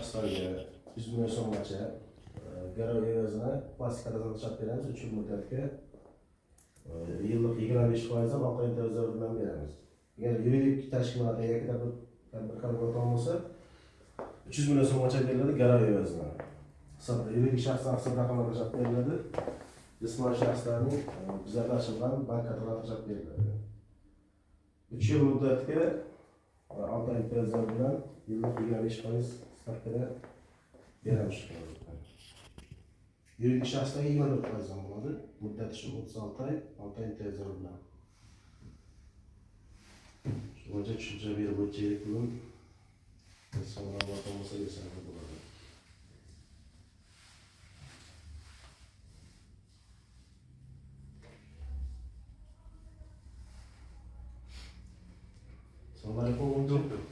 shaxslarga 100 million so'mgacha garov evazini plastikada sotib beramiz 3 yil muddatga. Yillik 25% orqa imtiyozlar bilan beramiz. Agar yuridik tashkilot yoki tadbirkorlar bo'lsa 300 million so'mgacha beriladi garov evazini. Yuridik shaxslar hisob raqamlari qilib beriladi. Jismoniy shaxslarning bizlarga bilan bank kartalari qilib beriladi. 3 yil muddatga orqa imtiyozlar bilan yillik 25% stavkada beramiz. Yuridik shaxslarga 24% bo'ladi. Muddati shu 36 oy, orqa imtiyozlar bilan. Shu bo'yicha tushuncha berib o'taylik bugun. Sonra vatandaşa geçerli bo'ladi. Assalomu alaykum.